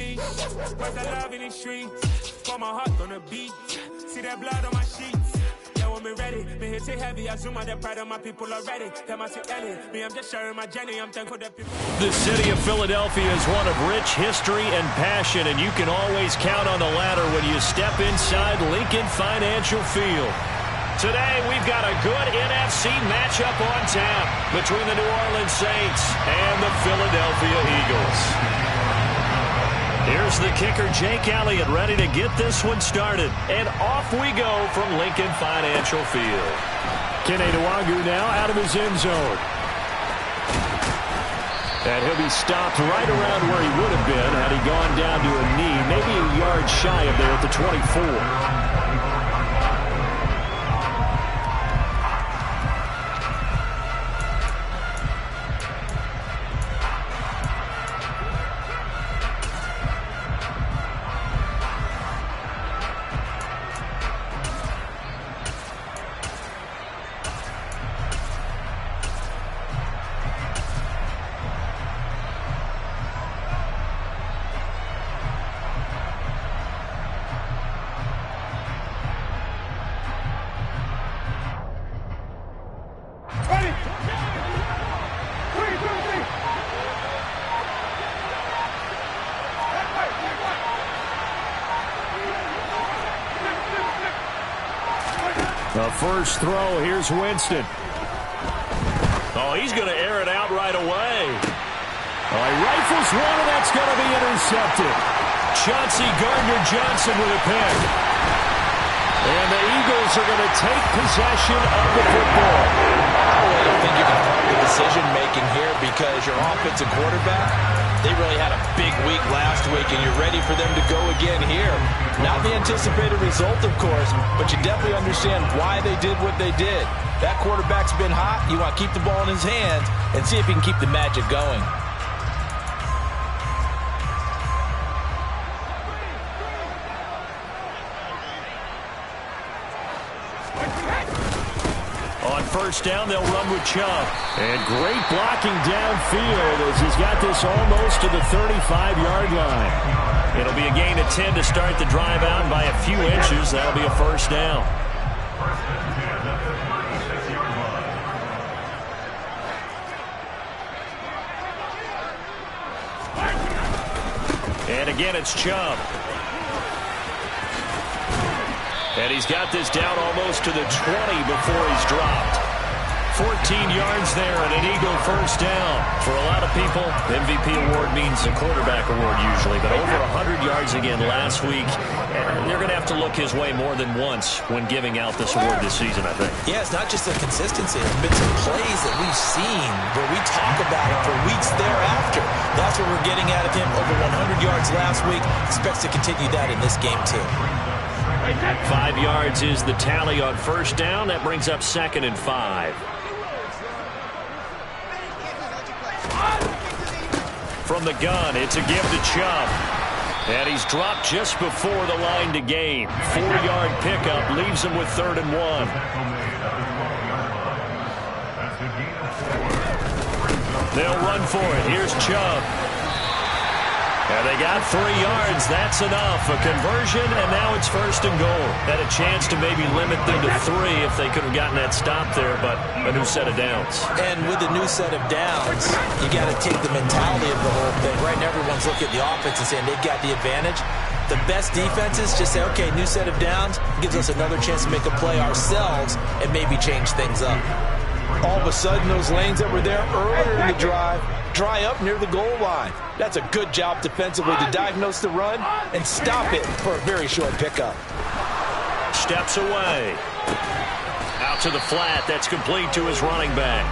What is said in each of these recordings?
me. Where's the love in the streets? Pour my heart on the beat. See that blood on my sheets. Yeah, when me ready, me hit it heavy. I zoom out the pride of my people already. Them I see Ellie. Me, I'm just sharing my journey. I'm thankful that people. The city of Philadelphia is one of rich history and passion, and you can always count on the ladder when you step inside Lincoln Financial Field. Today, we've got a good NFC matchup on tap between the New Orleans Saints and the Philadelphia Eagles. Here's the kicker, Jake Elliott, ready to get this one started. And off we go from Lincoln Financial Field. Kene Nwagu now out of his end zone. And he'll be stopped right around where he would have been had he gone down to a knee, maybe a yard shy of there at the 24. The first throw, here's Winston. Oh, he's going to air it out right away. Oh, he rifles one, and that's going to be intercepted. Chauncey Gardner-Johnson with a pick. And the Eagles are going to take possession of the football. I don't think you can fault the decision-making here because your offensive quarterback, they really had a big week last week, and you're ready for them to go again here. Not the anticipated result, of course, but you definitely understand why they did what they did. That quarterback's been hot. You want to keep the ball in his hands and see if he can keep the magic going. On first down, they'll run with Chubb. And great blocking downfield as he's got this almost to the 35-yard line. It'll be a gain of 10 to start the drive out by a few inches. That'll be a first down. And again, it's Chubb. And he's got this down almost to the 20 before he's dropped. 14 yards there and an Eagle first down. For a lot of people, MVP award means a quarterback award usually, but over 100 yards again last week. And they're going to have to look his way more than once when giving out this award this season, I think. Yeah, it's not just the consistency. It's been some plays that we've seen where we talk about it for weeks thereafter. That's what we're getting out of him. Over 100 yards last week. Expects to continue that in this game, too. 5 yards is the tally on first down. That brings up 2nd and 5. From the gun, it's a give to Chubb. And he's dropped just before the line to gain. 4-yard pickup leaves him with 3rd and 1. They'll run for it. Here's Chubb. And they got 3 yards. That's enough. A conversion, and now it's 1st and goal. Had a chance to maybe limit them to 3 if they could have gotten that stop there, but a new set of downs. And with the new set of downs, you got to take the mentality of the whole thing. Right now, everyone's looking at the offense and saying they've got the advantage. The best defenses just say, okay, new set of downs gives us another chance to make a play ourselves and maybe change things up. All of a sudden, those lanes that were there earlier in the drive dry up near the goal line. That's a good job defensively to diagnose the run and stop it for a very short pickup. Steps away. Out to the flat. That's complete to his running back.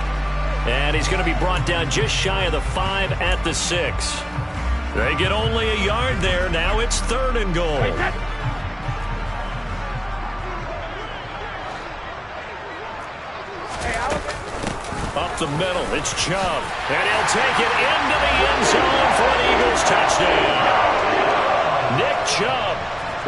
And he's going to be brought down just shy of the 5 at the 6. They get only a yard there. Now it's 3rd and goal. Up the middle, it's Chubb. And he'll take it into the end zone for an Eagles touchdown. Nick Chubb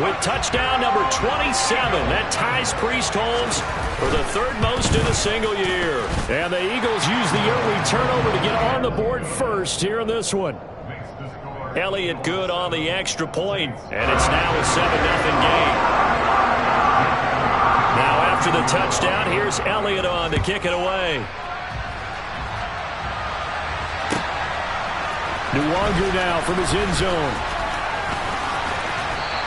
with touchdown number 27. That ties Priest Holmes for the 3rd most in a single year. And the Eagles use the early turnover to get on the board first here in this one. Elliott good on the extra point, and it's now a 7-0 game. Now after the touchdown, here's Elliott on to kick it away. Nwangu now from his end zone.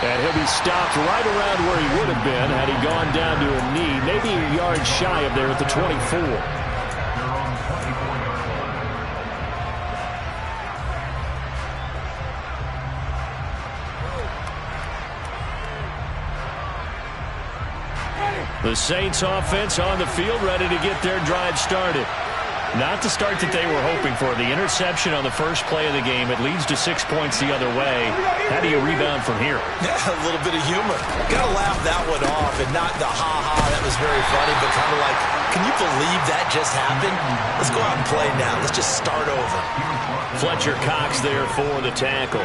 And he'll be stopped right around where he would have been had he gone down to a knee, maybe a yard shy of there at the 24. The Saints offense on the field, ready to get their drive started. Not the start that they were hoping for. The interception on the first play of the game. It leads to 6 points the other way. How do you rebound from here? Yeah, a little bit of humor. Got to laugh that one off, and not the ha-ha, that was very funny, but kind of like, can you believe that just happened? Let's go out and play now. Let's just start over. Fletcher Cox there for the tackle.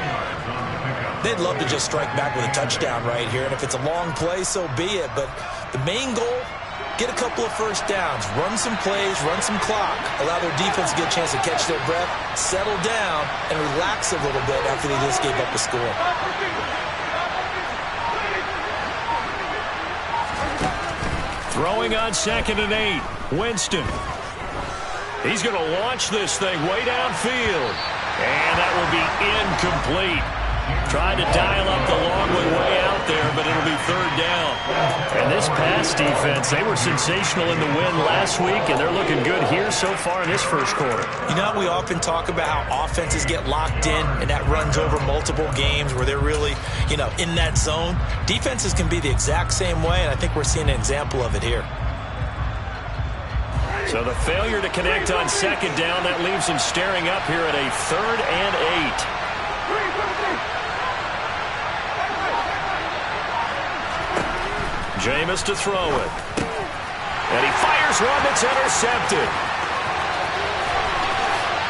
They'd love to just strike back with a touchdown right here, and if it's a long play, so be it. But the main goal, get a couple of first downs, run some plays, run some clock, allow their defense to get a chance to catch their breath, settle down, and relax a little bit after they just gave up a score. Throwing on 2nd and 8. Winston. He's going to launch this thing way downfield. And that will be incomplete. Tried to dial up the long way out there, but it'll be 3rd down. And this pass defense, they were sensational in the win last week, and they're looking good here so far in this first quarter. You know, we often talk about how offenses get locked in, and that runs over multiple games where they're really, you know, in that zone. Defenses can be the exact same way, and I think we're seeing an example of it here. So the failure to connect on 2nd down, that leaves them staring up here at a 3rd and 8. Jameis to throw it. And he fires one that's intercepted.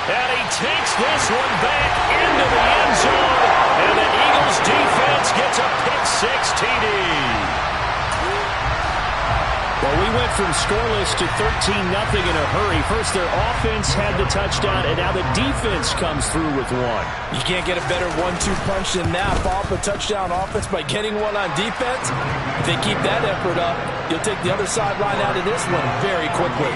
And he takes this one back into the end zone. And the Eagles defense gets a pick-6 TD. Well, we went from scoreless to 13-0 in a hurry. First, their offense had the touchdown, and now the defense comes through with one. You can't get a better 1-2 punch than that. Follow up a touchdown offense by getting one on defense. If they keep that effort up, you'll take the other sideline out of this one very quickly.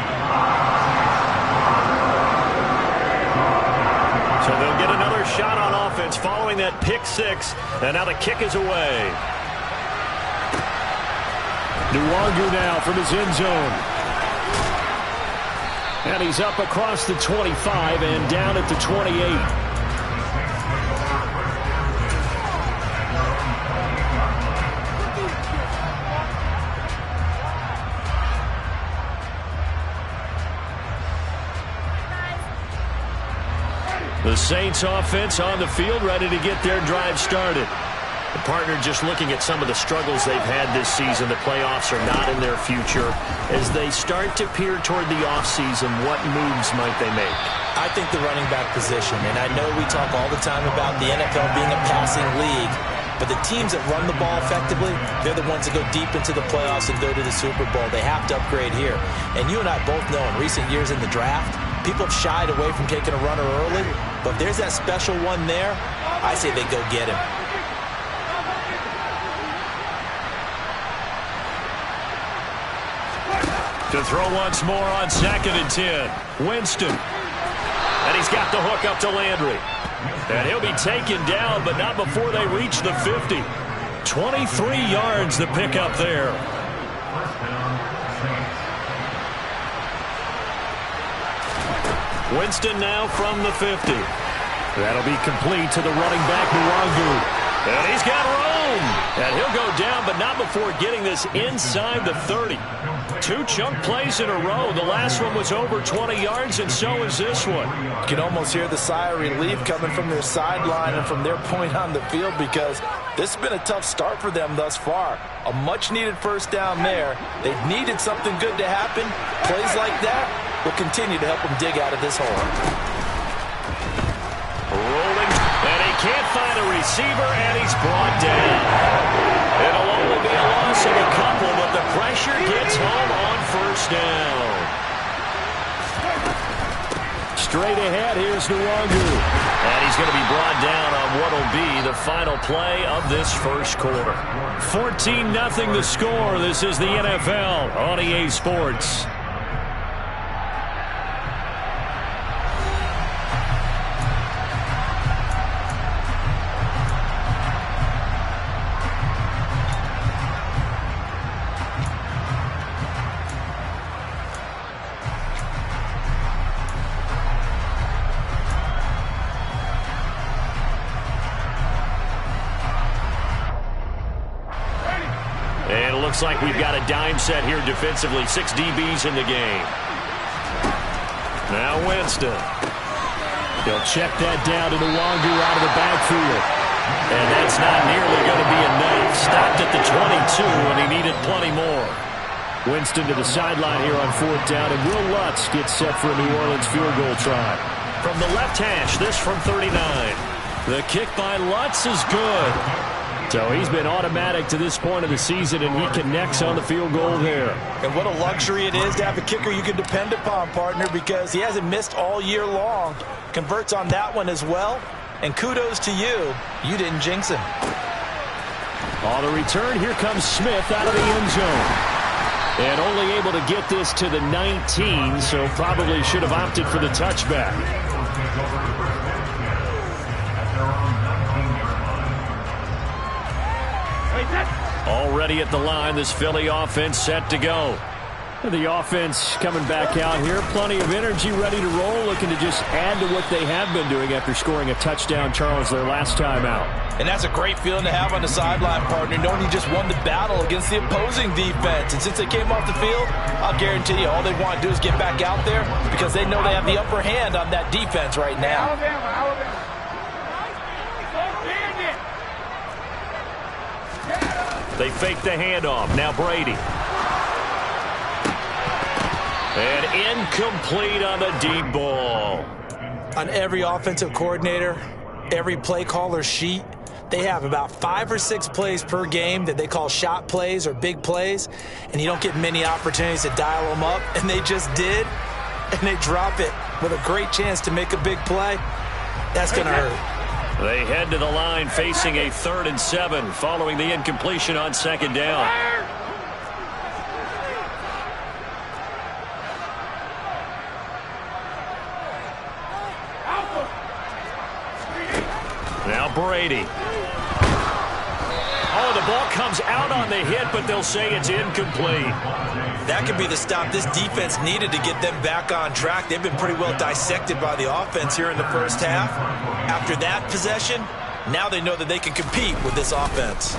So they'll get another shot on offense following that pick-6, and now the kick is away. Nwangu now from his end zone. And he's up across the 25 and down at the 28. The Saints offense on the field, ready to get their drive started. The partner just looking at some of the struggles they've had this season. The playoffs are not in their future. As they start to peer toward the offseason, what moves might they make? I think the running back position, and I know we talk all the time about the NFL being a passing league, but the teams that run the ball effectively, they're the ones that go deep into the playoffs and go to the Super Bowl. They have to upgrade here. And you and I both know in recent years in the draft, people have shied away from taking a runner early, but if there's that special one there, I say they go get him. To throw once more on 2nd and 10. Winston. And he's got the hook up to Landry. And he'll be taken down, but not before they reach the 50. 23 yards the pickup there. Winston now from the 50. That'll be complete to the running back, Nwangu. And he's got room. And he'll go down, but not before getting this inside the 30. 2 chunk plays in a row. The last one was over 20 yards, and so is this one. You can almost hear the sigh of relief coming from their sideline and from their point on the field, because this has been a tough start for them thus far. A much-needed first down there. They've needed something good to happen. Plays like that will continue to help them dig out of this hole. Rolling, and he can't find a receiver, and he's brought down. It'll only be a loss of a couple, but the pressure gets home on first down. Straight ahead, here's Nwangu. And he's going to be brought down on what will be the final play of this first quarter. 14-0 the score. This is the NFL on EA Sports. Looks like we've got a dime set here defensively. 6 DBs in the game. Now Winston. He'll check that down to Nwangu out of the backfield. And that's not nearly going to be enough. Stopped at the 22, and he needed plenty more. Winston to the sideline here on 4th down, and Will Lutz gets set for a New Orleans field goal try. From the left hash, this from 39. The kick by Lutz is good. So he's been automatic to this point of the season, and he connects on the field goal there. And what a luxury it is to have a kicker you can depend upon, partner, because he hasn't missed all year long. Converts on that one as well. And kudos to you. You didn't jinx him. On the return, here comes Smith out of the end zone. And only able to get this to the 19, so probably should have opted for the touchback. Already at the line, this Philly offense set to go. The offense coming back out here. Plenty of energy, ready to roll, looking to just add to what they have been doing after scoring a touchdown, Charles, their last time out. And that's a great feeling to have on the sideline, partner, knowing you just won the battle against the opposing defense. And since they came off the field, I'll guarantee you all they want to do is get back out there because they know they have the upper hand on that defense right now. Alabama. They fake the handoff. Now Brady. And incomplete on the deep ball. On every offensive coordinator, every play caller sheet, they have about 5 or 6 plays per game that they call shot plays or big plays, and you don't get many opportunities to dial them up, and they just did, and they drop it with a great chance to make a big play. That's going to hurt. They head to the line facing a 3rd and 7 following the incompletion on 2nd down. Now Brady. Oh, the ball comes out on the hit, but they'll say it's incomplete. That could be the stop this defense needed to get them back on track. They've been pretty well dissected by the offense here in the first half. After that possession, now they know that they can compete with this offense.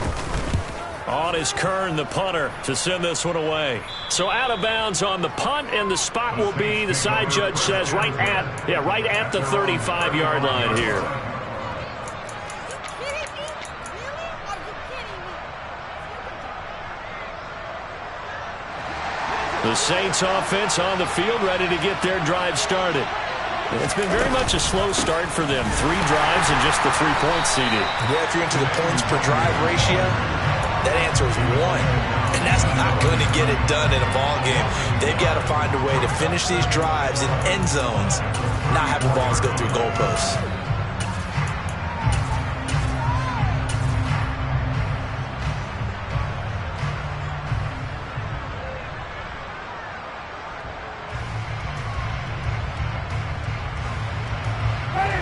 On is Kern, the punter, to send this one away. So out of bounds on the punt, and the spot will be, the side judge says, right at the 35-yard line here. The Saints offense on the field, ready to get their drive started. It's been very much a slow start for them. 3 drives and just the 3 points seeded. Yeah, if you're into the points per drive ratio, that answer is 1. And that's not going to get it done in a ball game. They've got to find a way to finish these drives in end zones, not have the balls go through goalposts.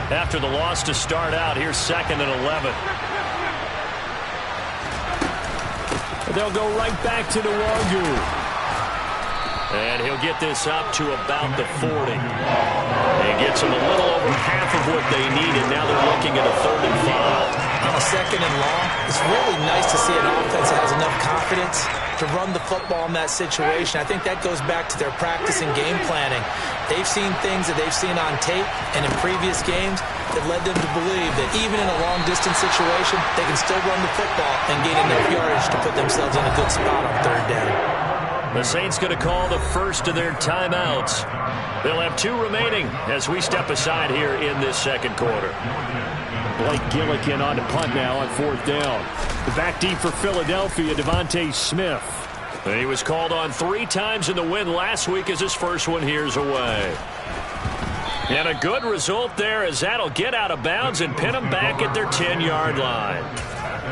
After the loss to start out, here's 2nd and 11. They'll go right back to Nwangu. And he'll get this up to about the 40. He gets them a little over half of what they need, and now they're looking at a 3rd and 5. On a 2nd and long, it's really nice to see an offense that has enough confidence to run the football in that situation. I think that goes back to their practice and game planning. They've seen things that they've seen on tape and in previous games that led them to believe that even in a long-distance situation, they can still run the football and gain enough yardage to put themselves in a good spot on 3rd down. The Saints going to call the first of their timeouts. They'll have 2 remaining as we step aside here in this 2nd quarter. Blake Gillikin on the punt now on 4th down. The back deep for Philadelphia, Devontae Smith. And he was called on 3 times in the win last week as his first one here's away. And a good result there, as that'll get out of bounds and pin them back at their 10-yard line.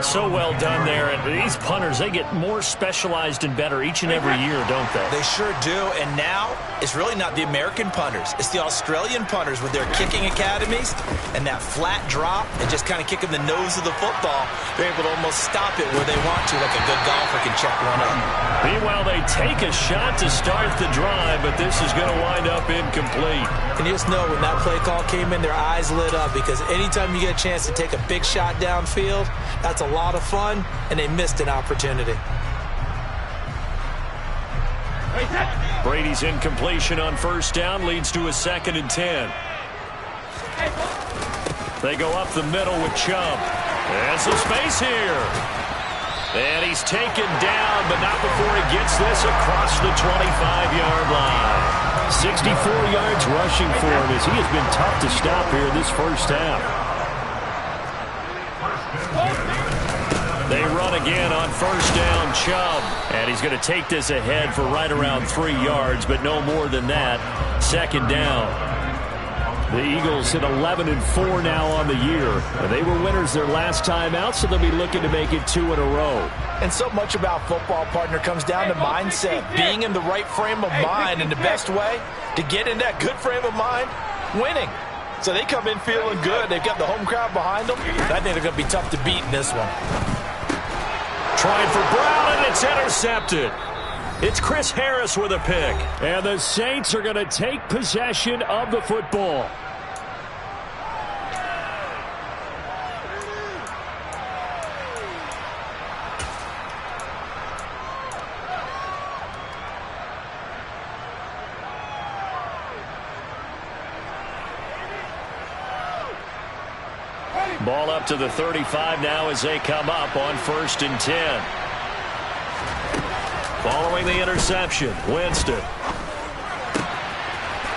So well done there. And these punters, they get more specialized and better each and every year, don't they? They sure do. And now it's really not the American punters. It's the Australian punters with their kicking academies and that flat drop and just kind of kicking the nose of the football. They're able to almost stop it where they want to, like a good golfer can check one up. Meanwhile, they take a shot to start the drive, but this is going to wind up incomplete. And you just know when that play call came in, their eyes lit up, because anytime you get a chance to take a big shot downfield, that's a lot of fun, and they missed an opportunity. Brady's incompletion on first down leads to a 2nd and 10. They go up the middle with Chubb. And some space here. And he's taken down, but not before he gets this across the 25-yard line. 64 yards rushing for him, as he has been tough to stop here this first half. They run again on first down, Chubb. And he's going to take this ahead for right around 3 yards, but no more than that. 2nd down. The Eagles hit 11-4 now on the year. They were winners their last time out, so they'll be looking to make it 2 in a row. And so much about football, partner, comes down to mindset. Being in the right frame of mind, and the best way to get in that good frame of mind, winning. So they come in feeling good. They've got the home crowd behind them. I think they're going to be tough to beat in this one. Trying for Brown, and it's intercepted. It's Chris Harris with a pick. And the Saints are going to take possession of the football. Ball up to the 35 now as they come up on 1st and 10. Following the interception, Winston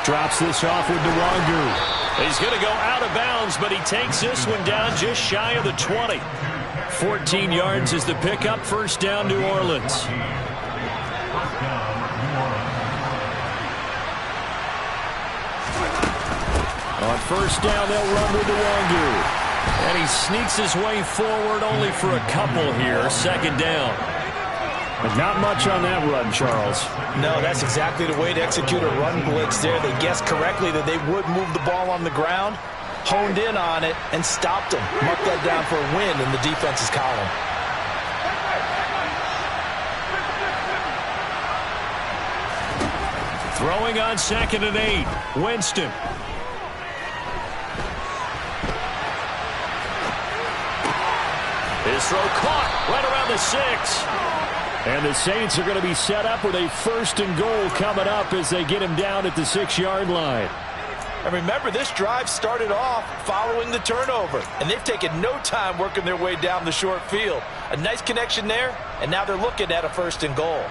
drops this off with Nwangu. He's going to go out of bounds, but he takes this one down just shy of the 20. 14 yards is the pickup. First down, New Orleans. On first down, they'll run with Nwangu. And he sneaks his way forward only for a couple here. 2nd down. But not much on that run, Charles. No, that's exactly the way to execute a run blitz there. They guessed correctly that they would move the ball on the ground, honed in on it, and stopped them. Mark that down for a win in the defense's column. Throwing on 2nd and 8. Winston. His throw caught right around the 6. And the Saints are going to be set up with a 1st and goal coming up as they get him down at the 6-yard line. And remember, this drive started off following the turnover, and they've taken no time working their way down the short field. A nice connection there, and now they're looking at a 1st and goal.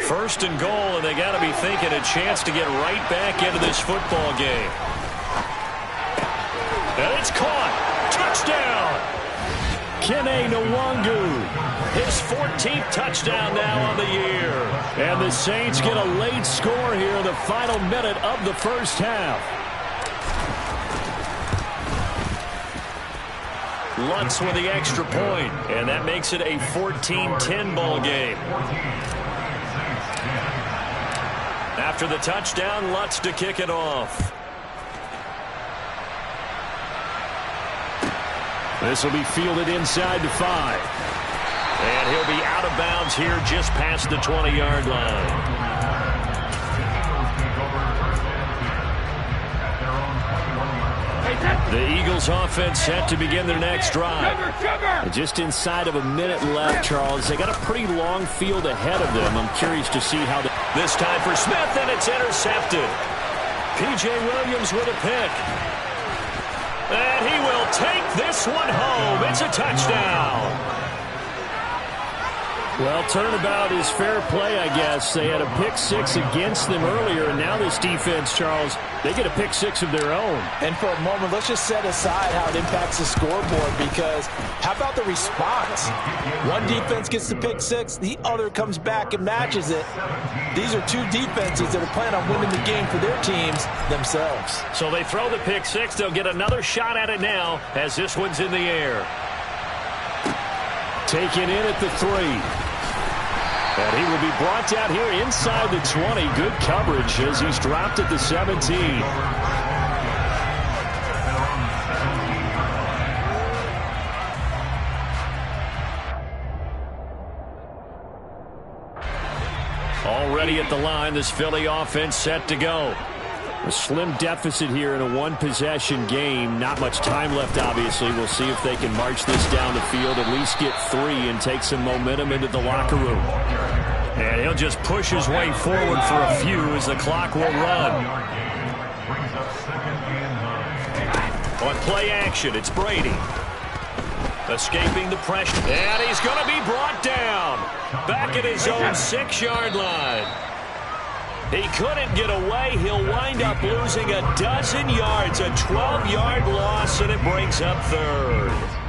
1st and goal, and they got to be thinking a chance to get right back into this football game. And it's caught. Touchdown. Kene Nwangu, his 14th touchdown now on the year. And the Saints get a late score here in the final minute of the first half. Lutz with the extra point, and that makes it a 14-10 ball game. After the touchdown, Lutz to kick it off. This will be fielded inside the 5. And he'll be out of bounds here just past the 20-yard line. The Eagles offense set to begin their next drive. Just inside of a minute left, Charles. They got a pretty long field ahead of them. I'm curious to see how this time for Smith, and it's intercepted. P.J. Williams with a pick. And he will take this one home. It's a touchdown. Well, turnabout is fair play, I guess. They had a pick six against them earlier, and now this defense, Charles, they get a pick six of their own. And for a moment, let's just set aside how it impacts the scoreboard, because how about the response? One defense gets the pick six, the other comes back and matches it. These are two defenses that are planning on winning the game for their teams themselves. So they throw the pick six. They'll get another shot at it now as this one's in the air. Taken in at the 3. And he will be brought down here inside the 20. Good coverage as he's dropped at the 17. Already at the line, this Philly offense set to go. A slim deficit here in a one-possession game. Not much time left, obviously. We'll see if they can march this down the field, at least get 3, and take some momentum into the locker room. And he'll just push his way forward for a few as the clock will run. On play action, it's Brady. Escaping the pressure. And he's going to be brought down. Back at his own 6-yard line. He couldn't get away. He'll wind up losing a dozen yards. A 12-yard loss, and it brings up 3rd.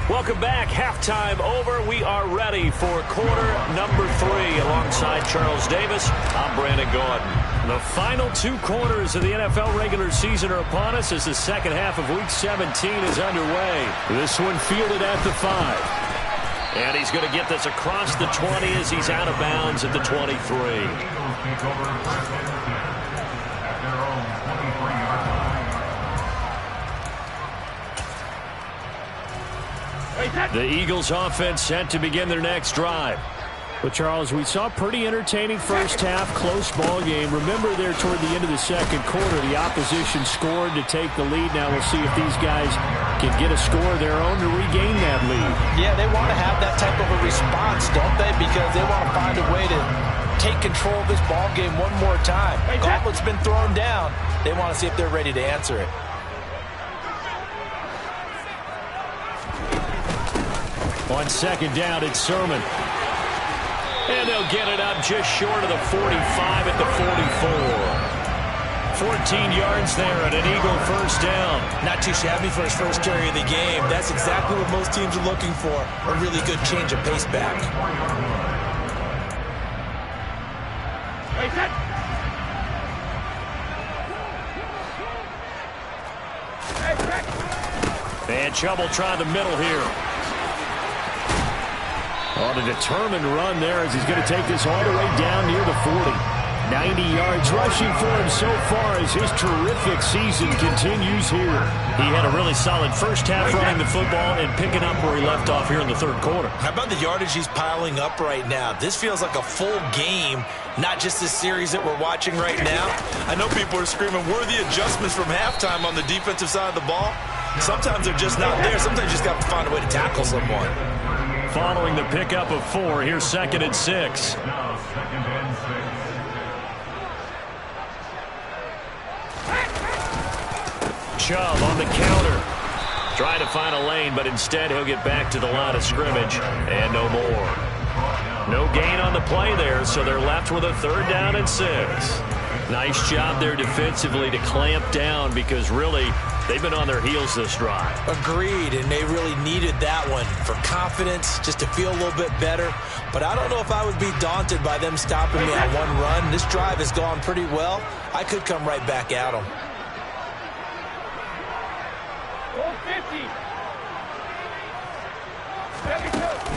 Welcome back. Halftime over. We are ready for quarter number 3. Alongside Charles Davis, I'm Brandon Gordon. The final 2 quarters of the NFL regular season are upon us as the second half of Week 17 is underway. This one fielded at the 5. And he's going to get this across the 20 as he's out of bounds at the 23. The Eagles offense set to begin their next drive. But, Charles, we saw a pretty entertaining first half, close ball game. Remember there toward the end of the second quarter, the opposition scored to take the lead. Now we'll see if these guys can get a score of their own to regain that lead. Yeah, they want to have that type of a response, don't they? Because they want to find a way to take control of this ball game one more time. Gauntlet's been thrown down. They want to see if they're ready to answer it. On second down, it's Sumn. And they'll get it up just short of the 45 at the 44. 14 yards there and an Eagle first down. Not too shabby for his first carry of the game. That's exactly what most teams are looking for. A really good change of pace back. And trouble trying the middle here. On a determined run there as he's going to take this all the way down near the 40. 90 yards rushing for him so far as his terrific season continues here. He had a really solid first half running the football and picking up where he left off here in the third quarter. How about the yardage he's piling up right now? This feels like a full game, not just this series that we're watching right now. I know people are screaming, worthy adjustments from halftime on the defensive side of the ball. Sometimes they're just not there. Sometimes you just got to find a way to tackle someone. Following the pickup of 4, here's 2nd and 6. Chubb on the counter. Trying to find a lane, but instead he'll get back to the line of scrimmage. And no more. No gain on the play there, so they're left with a 3rd down and 6. Nice job there defensively to clamp down because really they've been on their heels this drive. Agreed, and they really needed that one for confidence, just to feel a little bit better. But I don't know if I would be daunted by them stopping me on one run. This drive has gone pretty well. I could come right back at them.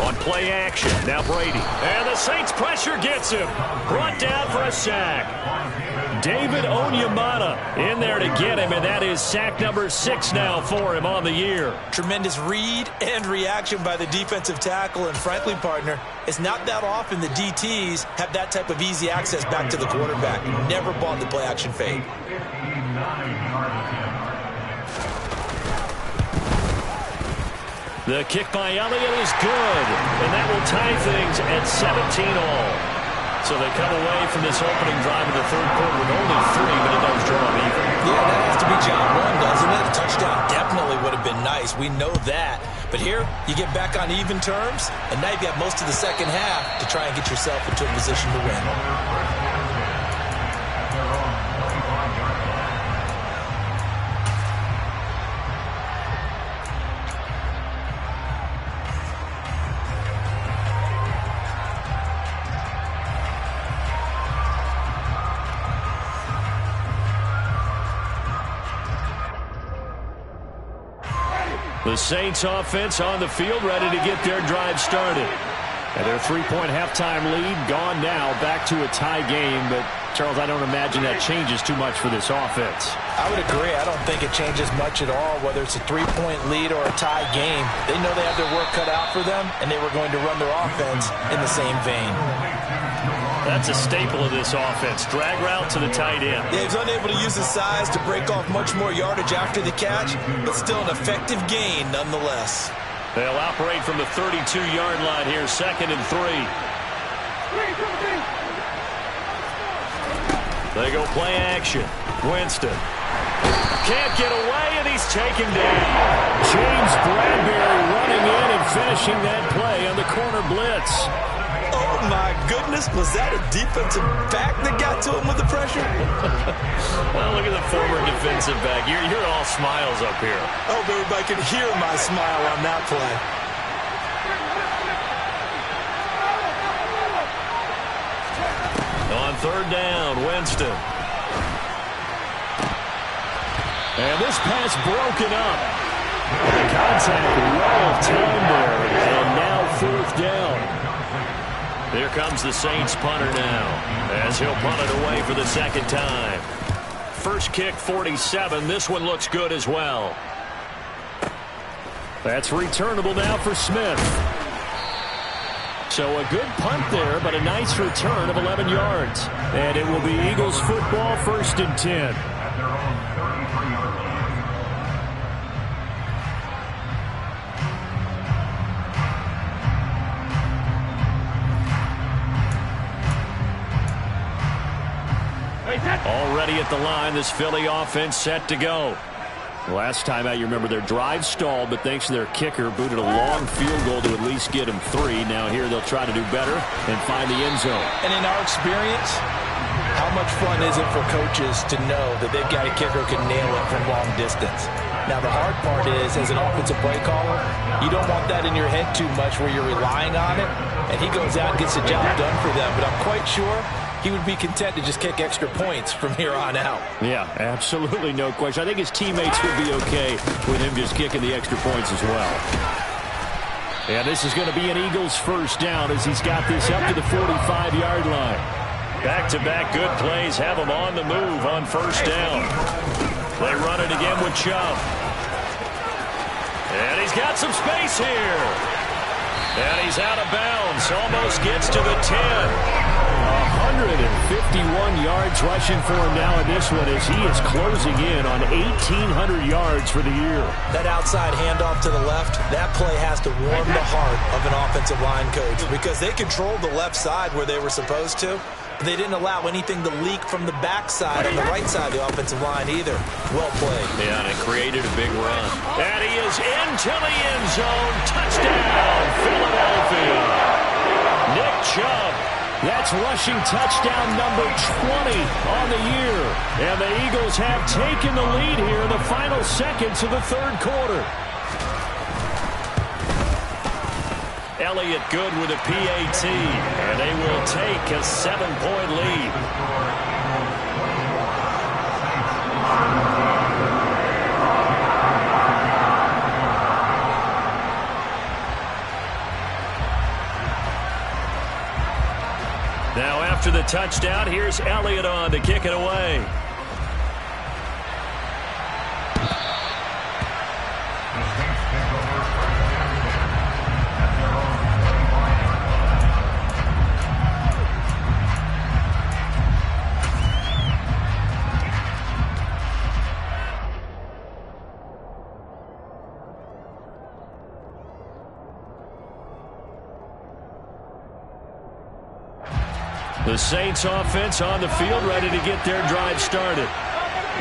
On play action, now Brady. And the Saints pressure gets him. Brought down for a sack. David Onyemata in there to get him, and that is sack number 6 now for him on the year. Tremendous read and reaction by the defensive tackle, and frankly, partner, it's not that often the DTs have that type of easy access back to the quarterback. Never bought the play action fade. The kick by Elliott is good, and that will tie things at 17 all. So they come away from this opening drive in the third quarter with only 3, but it does draw them even. Yeah, that has to be job one, doesn't it? A touchdown definitely would have been nice. We know that. But here, you get back on even terms, and now you've got most of the second half to try and get yourself into a position to win. The Saints offense on the field, ready to get their drive started. And their 3-point halftime lead gone now, back to a tie game. But, Charles, I don't imagine that changes too much for this offense. I would agree. I don't think it changes much at all, whether it's a 3-point lead or a tie game. They know they have their work cut out for them, and they were going to run their offense in the same vein. That's a staple of this offense. Drag route to the tight end. Yeah, he's unable to use his size to break off much more yardage after the catch, but still an effective gain nonetheless. They'll operate from the 32-yard line here, 2nd and 3. They go play action. Winston can't get away, and he's taken down. James Bradbury running in and finishing that play on the corner blitz. Oh, my goodness. Was that a defensive back that got to him with the pressure? Well, look at the former defensive back. You're all smiles up here. I hope everybody can hear my smile on that play. On 3rd down, Winston. And this pass broken up. The contact well timed there. And now 4th down. Here comes the Saints punter now, as he'll punt it away for the 2nd time. First kick, 47. This one looks good as well. That's returnable now for Smith. So a good punt there, but a nice return of 11 yards. And it will be Eagles football, 1st and 10. Already at the line, this Philly offense set to go. Last time out, you remember their drive stalled, but thanks to their kicker, booted a long field goal to at least get them 3. Now here they'll try to do better and find the end zone. And in our experience, how much fun is it for coaches to know that they've got a kicker who can nail it from long distance? Now, the hard part is, as an offensive play caller, you don't want that in your head too much where you're relying on it, and he goes out and gets the job done for them. But I'm quite sure he would be content to just kick extra points from here on out. Yeah, absolutely no question. I think his teammates would be okay with him just kicking the extra points as well. And this is going to be an Eagles 1st down as he's got this up to the 45-yard line. Back-to-back good plays have him on the move on 1st down. They run it again with Chubb. And he's got some space here. And he's out of bounds. Almost gets to the 10. 151 yards rushing for him now in this one as he is closing in on 1,800 yards for the year. That outside handoff to the left, that play has to warm the heart of an offensive line coach because they controlled the left side where they were supposed to. They didn't allow anything to leak from the backside on the right side of the offensive line either. Well played. Yeah, and it created a big run. And he is into the end zone. Touchdown, Philadelphia. Nick Chubb. That's rushing touchdown number 20 on the year. And the Eagles have taken the lead here in the final seconds of the 3rd quarter. Elliott good with a PAT, and they will take a 7-point lead. Now after the touchdown, here's Elliott on to kick it away. The Saints offense on the field, ready to get their drive started.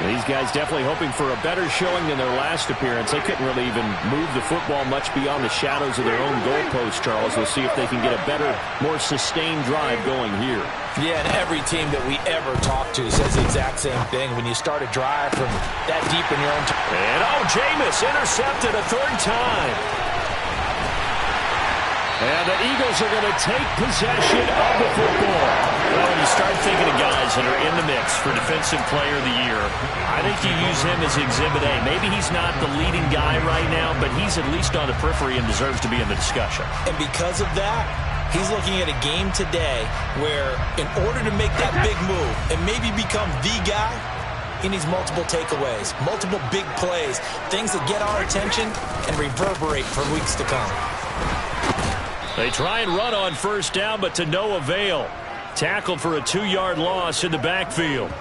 These guys definitely hoping for a better showing than their last appearance. They couldn't really even move the football much beyond the shadows of their own goalpost, Charles. We'll see if they can get a better, more sustained drive going here. Yeah, and every team that we ever talk to says the exact same thing. When you start a drive from that deep in your own... And Jameis intercepted a third time. And the Eagles are going to take possession of the football. Well, when you start thinking of guys that are in the mix for Defensive Player of the Year, I think you use him as Exhibit A. Maybe he's not the leading guy right now, but he's at least on the periphery and deserves to be in the discussion. And because of that, he's looking at a game today where in order to make that big move and maybe become the guy, he needs multiple takeaways, multiple big plays, things that get our attention and reverberate for weeks to come. They try and run on first down, but to no avail. Tackled for a 2-yard loss in the backfield.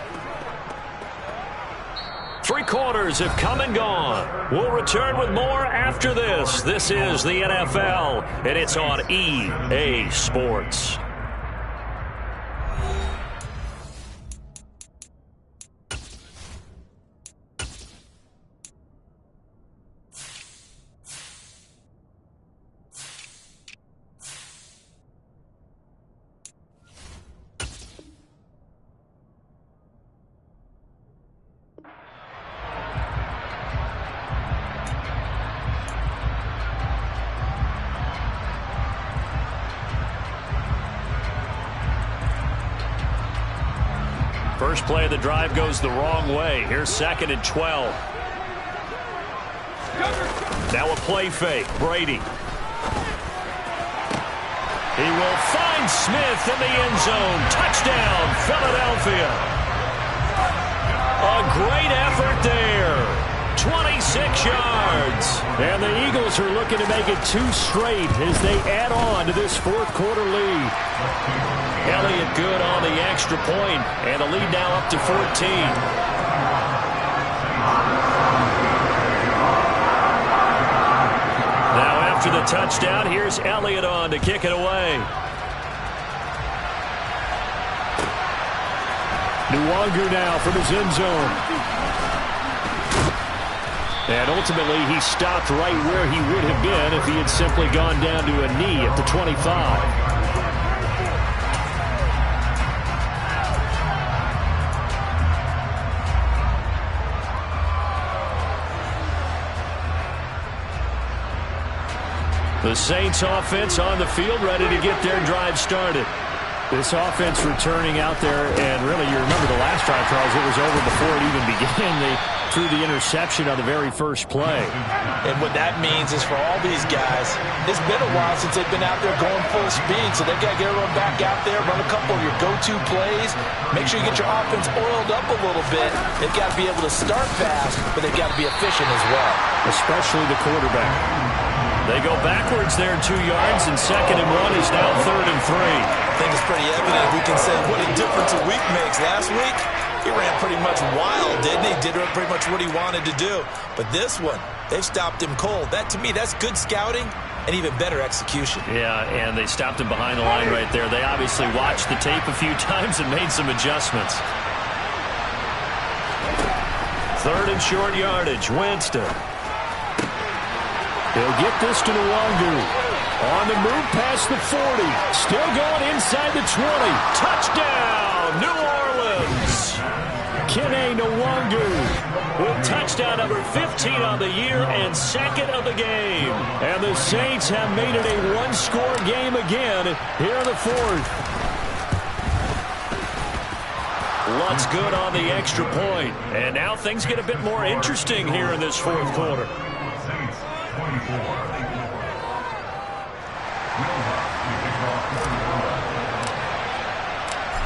3 quarters have come and gone. We'll return with more after this. This is the NFL, and it's on EA Sports. First play of the drive goes the wrong way. Here's 2nd and 12. Now a play fake. Brady. He will find Smith in the end zone. Touchdown, Philadelphia. A great effort there. 26 yards. And the Eagles are looking to make it 2 straight as they add on to this 4th quarter lead. Elliott good on the extra point, and the lead now up to 14. Now after the touchdown, here's Elliott on to kick it away. Nwangu now from his end zone. And ultimately, he stopped right where he would have been if he had simply gone down to a knee at the 25. The Saints offense on the field, ready to get their drive started. This offense returning out there, and really, you remember the last drive, Charles, it was over before it even began. They threw the interception on the very first play. And what that means is for all these guys, it's been a while since they've been out there going full speed, so they've got to get everyone back out there, run a couple of your go-to plays, make sure you get your offense oiled up a little bit. They've got to be able to start fast, but they've got to be efficient as well. Especially the quarterback. They go backwards there 2 yards, and 2nd and 1 is now 3rd and 3. I think it's pretty evident. We can say what a difference a week makes. Last week, he ran pretty much wild, didn't he? Did pretty much what he wanted to do. But this one, they've stopped him cold. That, to me, that's good scouting and even better execution. Yeah, and they stopped him behind the line right there. They obviously watched the tape a few times and made some adjustments. 3rd and short yardage. Winston. He'll get this to Nwangu. On the move past the 40. Still going inside the 20. Touchdown, New Orleans. Kene Nwangu with touchdown number 15 on the year and 2nd of the game. And the Saints have made it a 1-score game again here in the 4th. Lutz good on the extra point. And now things get a bit more interesting here in this 4th quarter.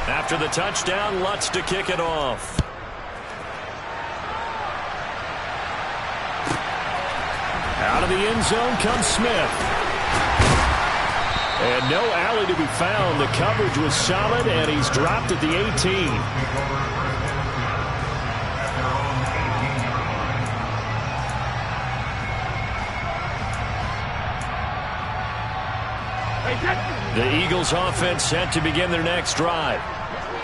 After the touchdown, Lutz to kick it off. Out of the end zone comes Smith. And no alley to be found. The coverage was solid, and he's dropped at the 18. The Eagles offense set to begin their next drive.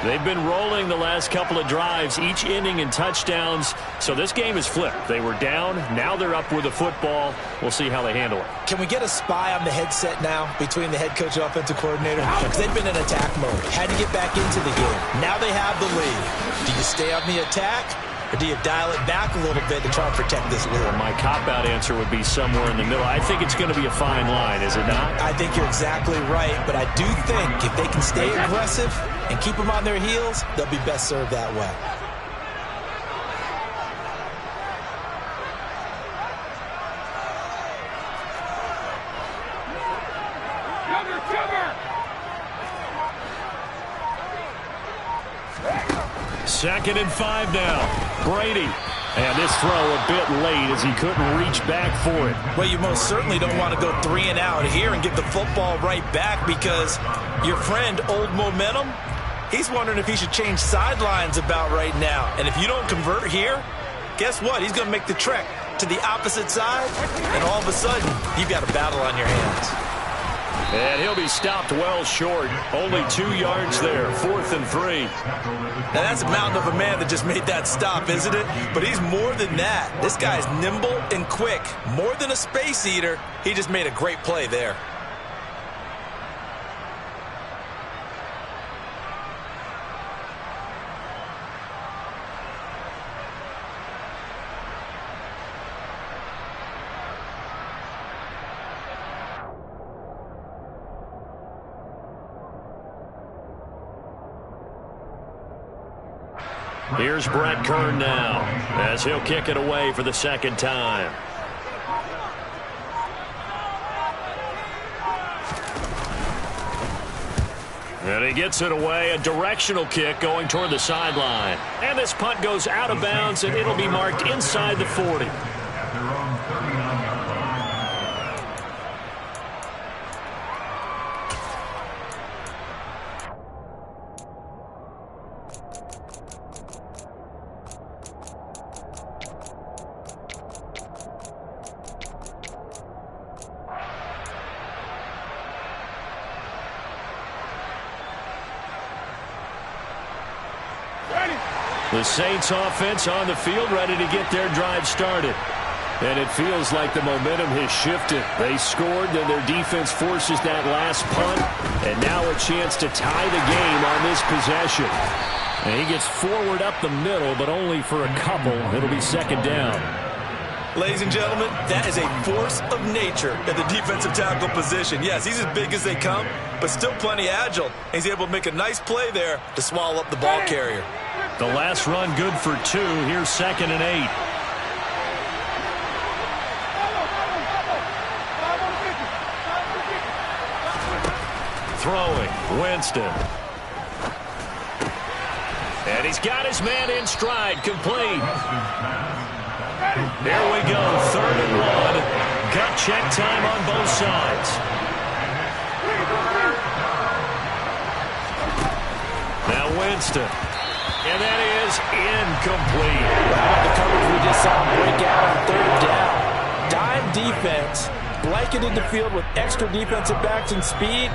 They've been rolling the last couple of drives, each inning in touchdowns. So this game is flipped. They were down. Now they're up with the football. We'll see how they handle it. Can we get a spy on the headset now between the head coach and offensive coordinator? Because they've been in attack mode. Had to get back into the game. Now they have the lead. Do you stay on the attack? Or do you dial it back a little bit to try and protect this lead? Well, my cop-out answer would be somewhere in the middle. I think it's going to be a fine line, is it not? I think you're exactly right, but I do think if they can stay aggressive and keep them on their heels, they'll be best served that way. Second and 5 now. Brady. And this throw a bit late as he couldn't reach back for it. Well, you most certainly don't want to go 3 and out here and get the football right back because your friend, Old Momentum, he's wondering if he should change sidelines about right now. And if you don't convert here, guess what? He's going to make the trek to the opposite side, and all of a sudden, you've got a battle on your hands. And he'll be stopped well short. Only 2 yards there. 4th and 3. Now, that's a mountain of a man that just made that stop, isn't it? But he's more than that. This guy's nimble and quick. More than a space eater. He just made a great play there. Here's Brett Kern now as he'll kick it away for the second time. And he gets it away, a directional kick going toward the sideline. And this punt goes out of bounds, and it'll be marked inside the 40. The Saints offense on the field, ready to get their drive started. And it feels like the momentum has shifted. They scored, then their defense forces that last punt. And now a chance to tie the game on this possession. And he gets forward up the middle, but only for a couple. It'll be second down. Ladies and gentlemen, that is a force of nature at the defensive tackle position. Yes, he's as big as they come, but still plenty agile. He's able to make a nice play there to swallow up the ball carrier. The last run good for 2. Here's 2nd and 8. Throwing, Winston. And he's got his man in stride, complete. Here we go, 3rd and 1. Gut check time on both sides. Now Winston. And that is incomplete. How about the coverage we just saw break out on 3rd down? Dime defense, blanketed the field with extra defensive backs and speed,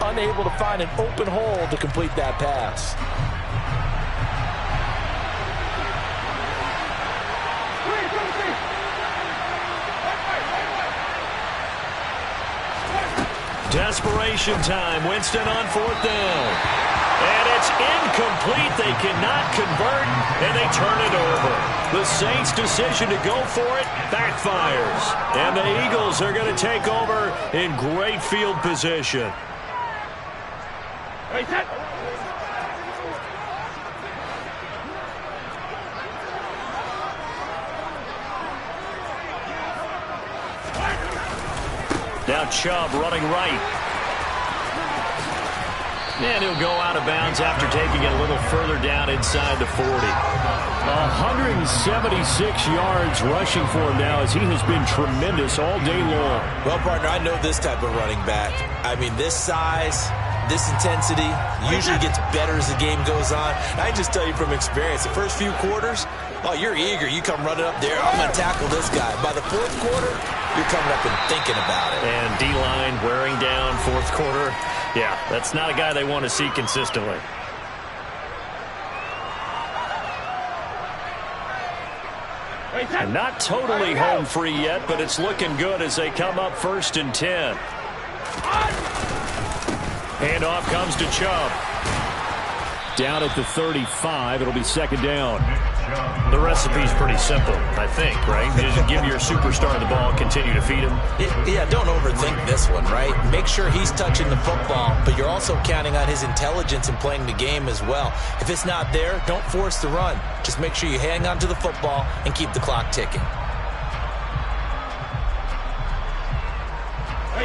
unable to find an open hole to complete that pass. Desperation time. Winston on 4th down. And it's incomplete. They cannot convert, and they turn it over. The Saints' decision to go for it backfires. And the Eagles are going to take over in great field position. Now Chubb running right. And he'll go out of bounds after taking it a little further down inside the 40. 176 yards rushing for him now as he has been tremendous all day long. Well, partner, I know this type of running back. I mean, this size, this intensity usually gets better as the game goes on. And I can just tell you from experience, the first few quarters, oh, you're eager. You come running up there, I'm going to tackle this guy. By the 4th quarter, you're coming up and thinking about it. And D-line wearing down 4th quarter. Yeah, that's not a guy they want to see consistently. And not totally home free yet, but it's looking good as they come up 1st and 10. Handoff comes to Chubb. Down at the 35, it'll be 2nd down. The recipe's pretty simple, I think, right? Just give your superstar the ball, continue to feed him. Yeah, don't overthink this one, right? Make sure he's touching the football, but you're also counting on his intelligence in playing the game as well. If it's not there, don't force the run. Just make sure you hang on to the football and keep the clock ticking.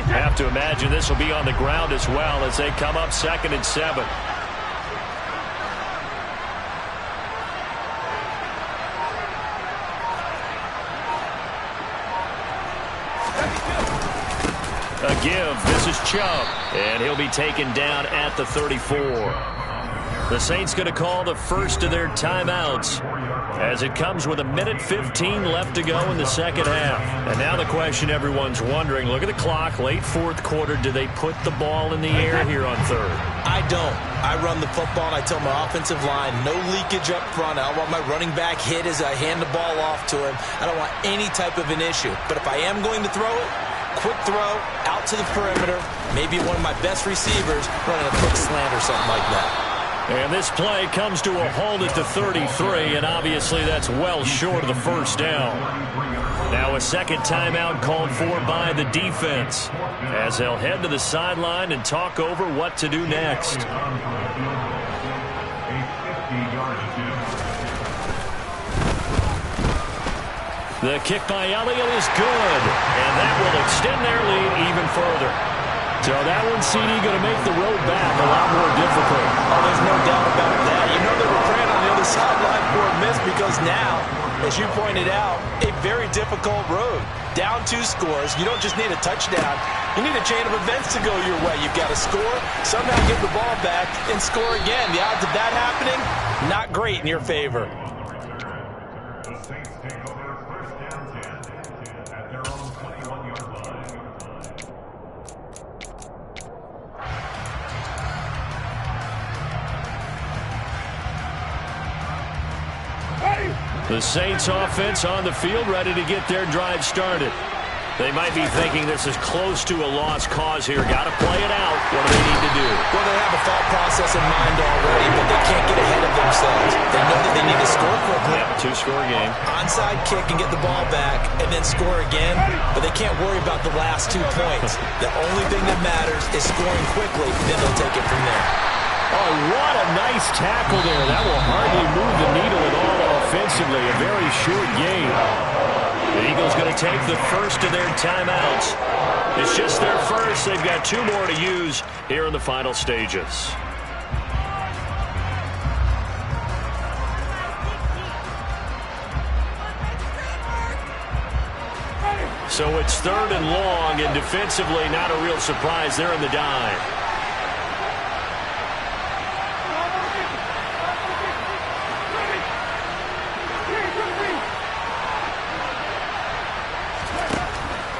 Have to imagine this will be on the ground as well as they come up 2nd and 7. A give. This is Chubb, and he'll be taken down at the 34. The Saints going to call the first of their timeouts as it comes with 1:15 left to go in the second half. And now the question everyone's wondering, look at the clock, late 4th quarter, do they put the ball in the air here on 3rd? I don't. I run the football, and I tell my offensive line, no leakage up front. I don't want my running back hit as I hand the ball off to him. I don't want any type of an issue. But if I am going to throw it, quick throw, out to the perimeter, maybe one of my best receivers running a quick slant or something like that. And this play comes to a halt at the 33, and obviously that's well short of the 1st down. Now a second timeout called for by the defense as they'll head to the sideline and talk over what to do next. The kick by Elliott is good, and that will extend their lead even further. So that one, CD, going to make the road back a lot more difficult. Oh, there's no doubt about that. You know they were praying on the other sideline for a miss because now, as you pointed out, a very difficult road. Down 2 scores. You don't just need a touchdown. You need a chain of events to go your way. You've got to score, somehow get the ball back, and score again. The odds of that happening, not great in your favor. The Saints offense on the field, ready to get their drive started. They might be thinking this is close to a lost cause here. Got to play it out. What do they need to do? Well, they have a thought process in mind already, but they can't get ahead of themselves. They know that they need to score quickly. Yeah, 2-score game. Onside kick and get the ball back and then score again, but they can't worry about the last 2 points. The only thing that matters is scoring quickly, then they'll take it from there. Oh, what a nice tackle there. That will hardly move the needle at all offensively. A very short game. The Eagles going to take the first of their timeouts. It's just their first. They've got 2 more to use here in the final stages. So it's 3rd and long, and defensively not a real surprise. They're in the dive.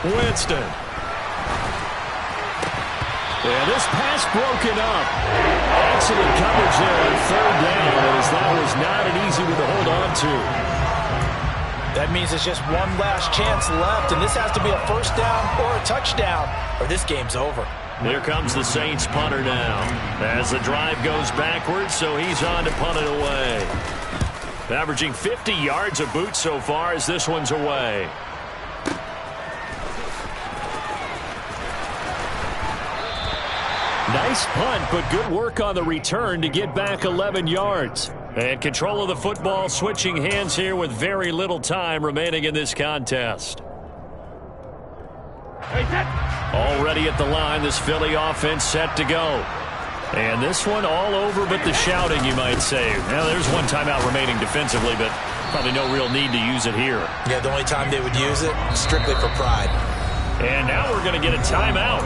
Winston. Yeah, this pass broken up. Excellent coverage there on 3rd down, as that was not an easy one to hold on to. That means it's just one last chance left, and this has to be a 1st down or a touchdown, or this game's over. Here comes the Saints punter now, as the drive goes backwards, so he's on to punt it away. Averaging 50 yards a boot so far as this one's away. Nice punt, but good work on the return to get back 11 yards. And control of the football switching hands here with very little time remaining in this contest. Already at the line, this Philly offense set to go. And this one all over but the shouting, you might say. Now, there's one timeout remaining defensively, but probably no real need to use it here. Yeah, the only time they would use it, strictly for pride. And now we're going to get a timeout.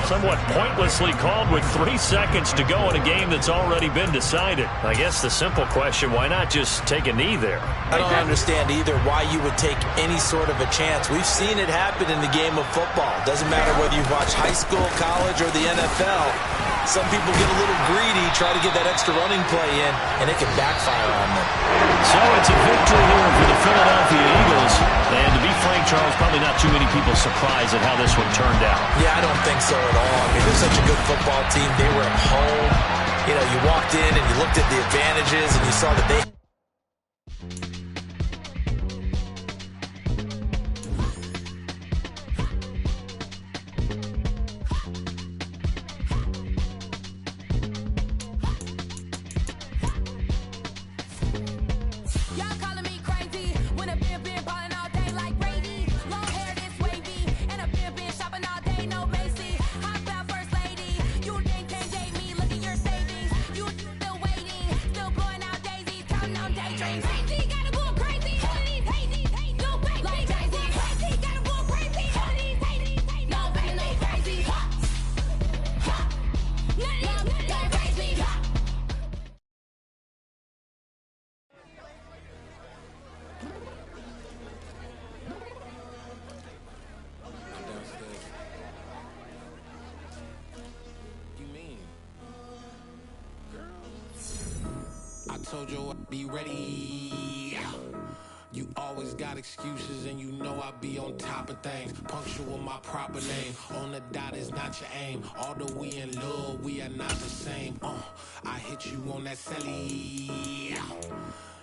Somewhat pointlessly called with 3 seconds to go in a game that's already been decided. I guess the simple question, why not just take a knee there? I don't understand either why you would take any sort of a chance. We've seen it happen in the game of football. Doesn't matter whether you watch high school, college, or the NFL. Some people get a little greedy, try to get that extra running play in, and it can backfire on them. So it's a victory here for the Philadelphia Eagles. And to be frank, Charles, probably not too many people surprised at how this one turned out. Yeah, I don't think so at all. I mean, they're such a good football team. They were at home. You know, you walked in and you looked at the advantages, and you saw that they... Told you I'd be ready. You always got excuses and you know I be on top of things. Punctual my proper name. On the dot is not your aim. Although we in love, we are not the same. I hit you on that celly.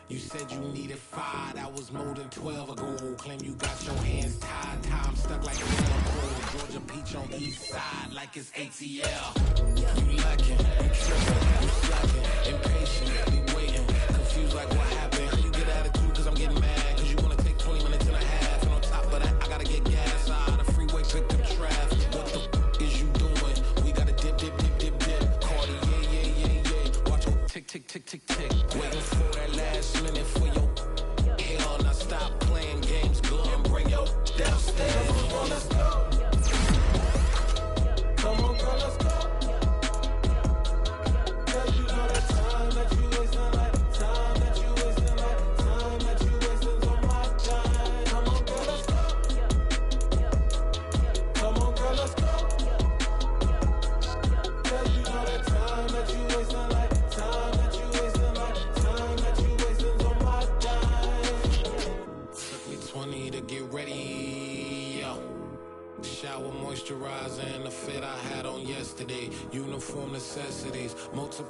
You said you needed 5, that was more than 12 ago. Claim you got your hands tied, time stuck like a pole. Georgia peach on east side like it's ATL. You lacking, you tripping, you slacking, impatient, be waiting, confused like what happened. You get attitude cause I'm getting mad, cause you wanna take 20 minutes and a half. And on top of that, I gotta get gas out the freeway, pick up traffic. What the is you doing? We gotta dip, dip, dip, dip, dip. Cardi, yeah. Watch your tick, tick, tick, tick, tick. Waiting for that last minute for your hell. Now stop playing games, go and bring your downstairs. Come on, let's go. Come on, girl, let's go. Cause you know that time that you wasting, like time that you wasting, like time that you wasting's on my time. Come on, girl, let's go. Come on, girl, let's go. Cause you know that time that you wasting, like time that you wasting, like time that you wasting's on my time. Took me 20 to get ready, yo. Shower, moisturizer, and the fit I had on yesterday. Uniform necessities, multiple